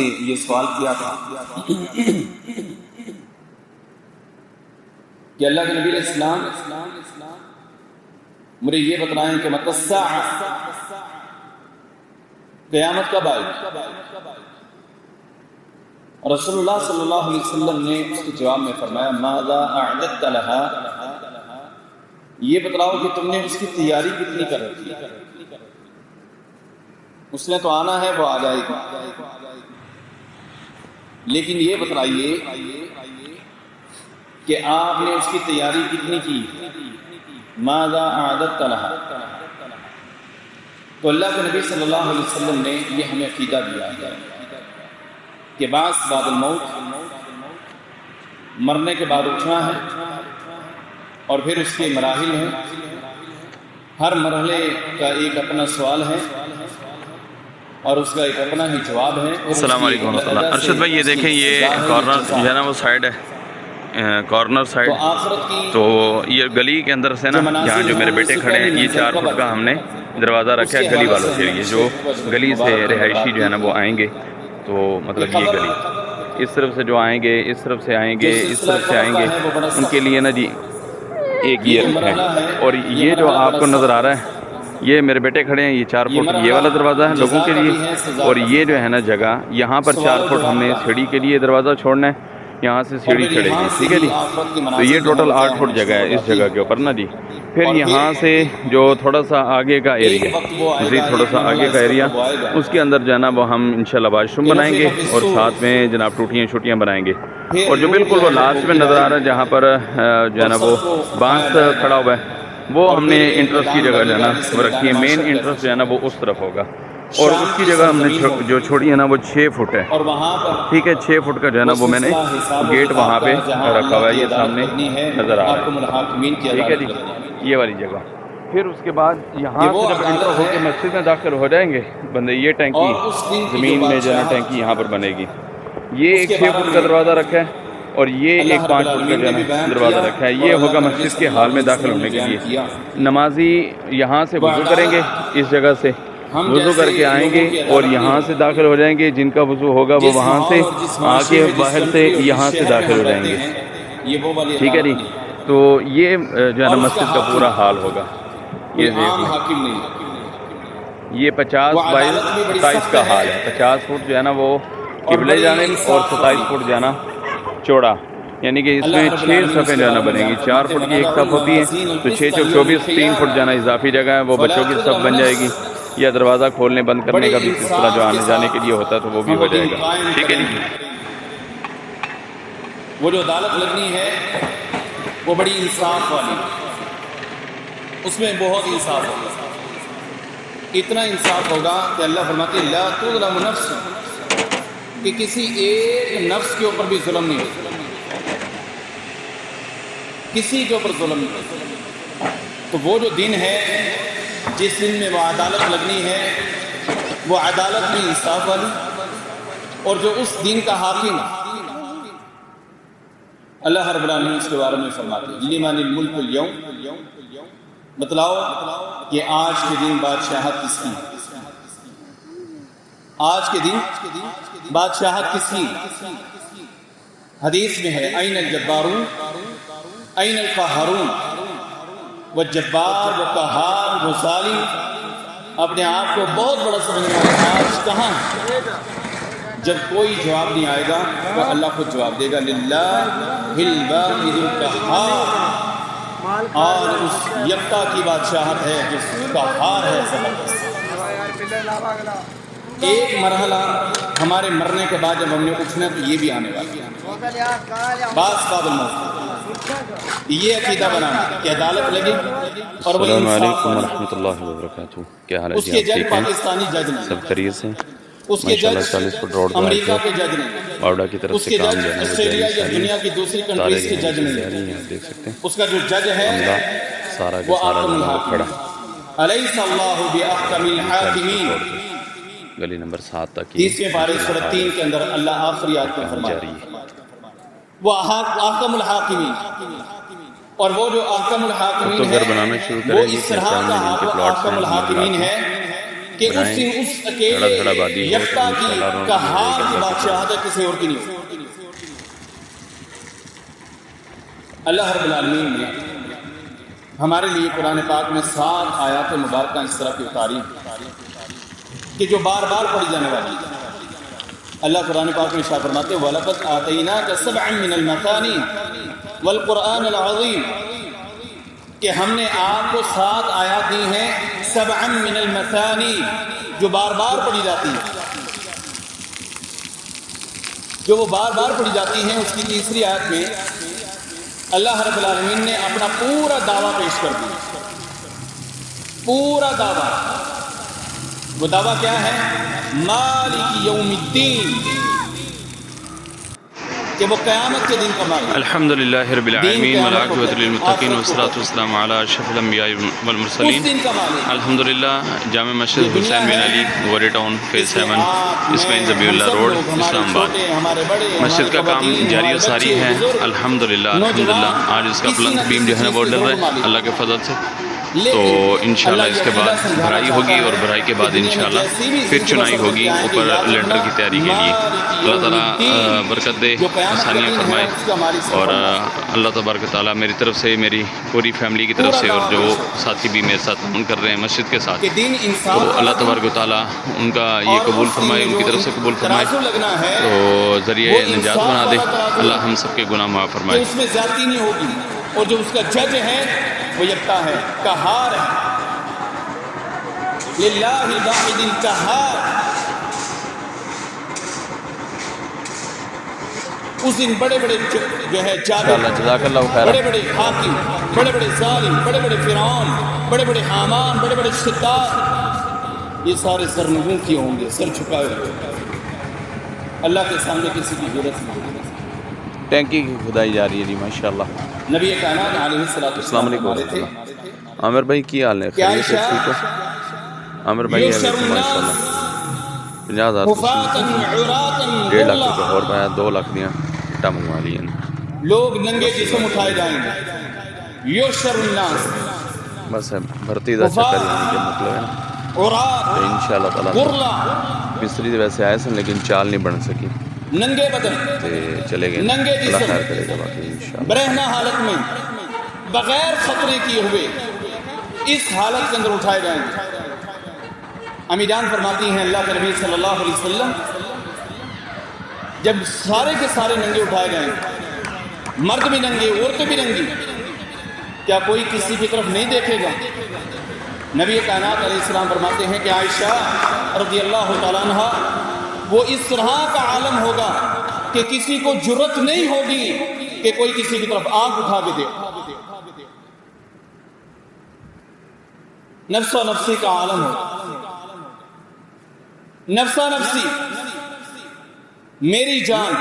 یہ سوال کیا تھا کہ اللہ کے نبی علیہ السلام مجھے یہ بتلائیں کہ متی الساعہ، قیامت کب آئے گی؟ رسول اللہ صلی اللہ علیہ وسلم نے اس کے جواب میں فرمایا ماذا اعددت لها، یہ بتلاؤ کہ تم نے اس کی تیاری کتنی کر رکھی ہے، اس نے تو آنا ہے، وہ آ جائے گی، لیکن یہ بتلائیے کہ آپ نے اس کی تیاری کتنی کی، ماذا اعددت لها۔ تو اللہ کے نبی صلی اللہ علیہ وسلم نے یہ ہمیں عقیدہ دیا ہے کہ بعض بعد الموت، مرنے کے بعد اٹھنا ہے، اور پھر اس کے مراحل ہیں، ہر مرحلے کا ایک اپنا سوال ہے اور اس کا ایک اپنا ہی جواب ہے۔ السلام علیکم ورحمۃ اللہ۔ ارشد بھائی یہ دیکھیں، یہ کارنر جو ہے نا وہ سائڈ ہے، کارنر سائڈ، تو یہ گلی کے اندر سے نا یہاں جو میرے بیٹے کھڑے ہیں، یہ 4 فٹ کا ہم نے دروازہ رکھا ہے گلی والوں کے لیے، جو گلی سے رہائشی جو ہے نا وہ آئیں گے، تو مطلب یہ گلی اس طرف سے جو آئیں گے، اس طرف سے آئیں گے، اس طرف سے آئیں گے، ان کے لیے نا جی ایک یہ رکھا ہے۔ اور یہ جو آپ کو نظر آ رہا ہے، یہ میرے بیٹے کھڑے ہیں، یہ 4 فٹ یہ والا دروازہ ہے لوگوں کے لیے، اور یہ جو ہے نا جگہ یہاں پر 4 فٹ ہم نے سیڑھی کے لیے دروازہ چھوڑنا ہے، یہاں سے سیڑھی چڑھے گی، ٹھیک ہے جی۔ تو یہ ٹوٹل 8 فٹ جگہ ہے اس جگہ کے اوپر نا جی۔ پھر یہاں سے جو تھوڑا سا آگے کا ایریا، مزید تھوڑا سا آگے کا ایریا، اس کے اندر جو ہے نا وہ ہم انشاءاللہ واش روم بنائیں گے، اور ساتھ میں جناب ٹوٹیاں شوٹیاں بنائیں گے، اور جو بالکل وہ لاسٹ میں نظر آ رہا ہے جہاں پر جو ہے نا وہ بانس کھڑا ہوا ہے، وہ ہم نے انٹرس کی جگہ جو ہے نا وہ رکھی ہے، مین انٹرس جو ہے نا وہ اس طرف ہوگا، اور اس کی جگہ ہم نے جو چھوڑی ہے نا وہ 6 فٹ ہے، ٹھیک ہے، 6 فٹ کا جو ہے نا وہ میں نے گیٹ وہاں پہ رکھا ہوا ہے، یہ سامنے نظر آ رہا ہے، ٹھیک ہے جی، یہ والی جگہ۔ پھر اس کے بعد یہاں سے جب انٹر ہو کے مسجد میں داخل ہو جائیں گے بندے، یہ ٹینکی زمین میں جو ہے نا ٹینکی یہاں پر بنے گی، یہ ایک 6 فٹ کا دروازہ رکھا ہے، اور یہ ایک 5 فٹ کا جو ہے نا دروازہ رکھا ہے، یہ ہوگا مسجد کے حال میں داخل ہونے کے لیے۔ نمازی یہاں سے وضو کریں گے، اس جگہ سے وضو کر کے آئیں گے اور یہاں سے داخل ہو جائیں گے، جن کا وضو ہوگا وہ وہاں سے آ کے باہر سے یہاں سے داخل ہو جائیں گے، ٹھیک ہے جی۔ تو یہ جو ہے نا مسجد کا پورا حال ہوگا، یہ دیکھیں، یہ 50 بائی 27 کا حال ہے، 50 فٹ جو ہے نا وہ قبلے جانب اور 27 فٹ جو ہے نا چوڑا، یعنی کہ اس میں 6 صفیں جو ہے نا بنے گی، 4 فٹ کی ایک صف ہوتی ہے، تو 6 چوک 24، 3 فٹ جو ہے نا اضافی جگہ ہے، وہ بچوں کی صف بن جائے گی، یا دروازہ کھولنے بند کرنے کا بھی سلسلہ جو آنے جانے کے لیے ہوتا ہے تو وہ بھی ہو جائے گا، ٹھیک ہے جی۔ وہ جو عدالت لگنی ہے وہ بڑی انصاف والی، اس میں بہت انصاف ہوگا، اتنا انصاف ہوگا کہ اللہ فرماتے ہیں لا تظلم نفس، کہ کسی ایک نفس کے اوپر بھی ظلم نہیں ہوگا، کسی کے اوپر ظلم نہیں ہوگا۔ تو وہ جو دن ہے جس دن میں وہ عدالت لگنی ہے، وہ عدالت بھی انصاف والی، اور جو اس دن کا حاکم، اللہ رب العالمین اس کے بارے میں فرماتے ہیں لمن الملک اليوم، بتلاؤ کہ آج کے دن بادشاہت کس کی، آج کے دن بادشاہت کس کی؟ حدیث میں ہے این الجبارون این القہارون، وہ جبار، وہ قہار، وہ ظالم، اپنے آپ کو بہت بڑا سمجھنے والا آج کہاں ہے؟ جب کوئی جواب نہیں آئے گا تو اللہ خود جواب دے گا للہ الواحد القہار، اور اس یکتا کی بادشاہت ہے جو قہار ہے زبردست۔ ایک مرحلہ ہمارے مرنے کے بعد جب ہم نے اٹھنا تو یہ بھی آنے والا ہے، بعد الموت، یہ عقیدہ بنانا کہ عدالت لگے اور وہ السلام علیکم ورحمۃ اللہ وبرکاتہ، کیا حال ہے اس جی؟ کے آپ جج ٹھیک ہیں؟ پاکستانی جج نہیں، سب خیریت سے؟ اس کے ماشاءاللہ جج 40 فٹ روڈ امریکہ کے جج نہیں، باوڑا کی طرف اس سے کے کام جج جو ہے نا وہ آسٹریلیا یا جاری دنیا کی دوسری کنٹریز کے جج نہیں، آپ دیکھ سکتے ہیں، اس کا جو جج ہے عملہ سارا وہ کا سارا احکم جو ہے وہ الحاکمین، کھڑا الیس اللہ باحکم الحاکمین، گلی نمبر 7 تک 30ویں پارے سورۃ 3 کے اندر اللہ آخری آیت میں فرماتا ہے وہ احکم الحاکمین، اور وہ جو احکم الحاکمین تو ہے گھر بنانا شروع وہ کریں گے اس طرح کا احکم الحاکمین ہے کہ اس اکیلے یکتا کی قہار کی بادشاہت کسی اور کی نہیں ہو۔ اللہ رب العالمین نے ہمارے لیے قرآن پاک میں 7 آیات مبارکہ اس طرح کی اتاری کہ جو بار بار پڑھی جانے والی ہے۔ اللہ قرآن پاک میں ارشاد فرماتے ہیں وَلَقَدْ آتَيْنَاكَ سَبْعًا مِّنَ الْمَثَانِي وَالْقُرْآنَ الْعَظِيمِ کہ ہم نے آپ کو 7 آیات دی ہیں سبعًا من المثانی جو بار بار پڑھی جاتی ہیں، جو وہ بار بار پڑھی جاتی ہیں۔ اس کی تیسری آیت میں اللہ رب العالمین نے اپنا پورا دعویٰ پیش کر دیا، پورا دعویٰ۔ وہ دعویٰ کیا ہے؟ مالک یوم الدین، کہ وہ قیامت کے دن کا مالک۔ الحمدللہ رب العالمین والعاقبۃ للمتقین والصلاۃ والسلام علی اشرف الانبیاء والمرسلین۔ اس دن کا مالک الحمدللہ جامع مسجد حسین بن علی گوری ٹاؤن فیز 7 اسپین ذبیح اللہ روڈ اسلام آباد۔ مسجد کا کام جاری و ساری ہے الحمدللہ الحمدللہ۔ آج اس کا پلنتھ بیم جو ہے نا وہ ڈل رہا ہے اللہ کے فضل سے، تو انشاءاللہ اس کے بعد بھرائی ہوگی اور بھرائی کے بعد انشاءاللہ پھر چنائی ہوگی اوپر لینٹر کی تیاری کے لیے۔ اللہ تعالیٰ برکت دے، آسانیاں فرمائے، اور اللہ تبارک تعالیٰ میری طرف سے، میری پوری فیملی کی طرف سے، اور جو ساتھی بھی میرے ساتھ تعاون کر رہے ہیں مسجد کے ساتھ، تو اللہ تبارک تعالیٰ ان کا یہ قبول فرمائے، ان کی طرف سے قبول فرمائے، تو ذریعہ نجات بنا دے۔ اللہ ہم سب کے گناہ معاف فرمائے۔ اس میں زیادتی نہیں ہوگی، اور جو اس کا جج ہے وہ یکتا ہے، قہار ہے، للہ الواحد القہار۔ اس دن بڑے بڑے جو ہے جابر، جزاک اللہ خیر، بڑے بڑے حاکم، بڑے بڑے ظالم، بڑے بڑے فرعون، بڑے بڑے حامان، بڑے بڑے شداد، یہ سارے سرنگوں کی ہوں گے، سر جھکائے ہوئے، اللہ کے سامنے کسی کی ضرورت نہیں۔ ٹینکی کی کھدائی جا رہی ہے جی ماشاءاللہ۔ نبی کائنات علیہ السلام فرماتے تھے، عامر بھائی کی حال ہے؟ خیریت سے ٹھیک ہو؟ عامر بھائی ہے ماشاءاللہ 50,000 1.5 لاکھ روپے اور پایا 2 لاکھ دیا اٹا منگوا لی ہیں۔ لوگ ننگے جسم اٹھائے جائیں گے، یوشر الناس، بس ہے بھرتی دا چکر یعنی کہ مطلب ہے نا، انشاءاللہ تعالیٰ مستری ویسے آئے سن لیکن چال نہیں بن سکی، ننگے بدن، چلے گئے، ننگے اللہ جسم، خیر کرے گا باقی انشاءاللہ۔ برہنہ حالت میں بغیر خطرے کیے ہوئے اس حالت کے اندر اٹھائے جائیں گے۔ امی جان فرماتی ہیں اللہ کے نبی صلی اللہ علیہ وسلم جب سارے کے سارے ننگے اٹھائے جائیں گے، مرد بھی ننگے، عورتیں بھی ننگی، کیا کوئی کسی کی طرف نہیں دیکھے گا؟ نبی کائنات علیہ السلام فرماتے ہیں کہ عائشہ رضی اللہ تعالیٰ عنہ وہ اس طرح کا عالم ہوگا کہ کسی کو جرت نہیں ہوگی کہ کوئی کسی کی طرف آنکھ اٹھا کے دے۔ نفسا نفسی کا عالم ہوگا، نفسا نفسی، میری جان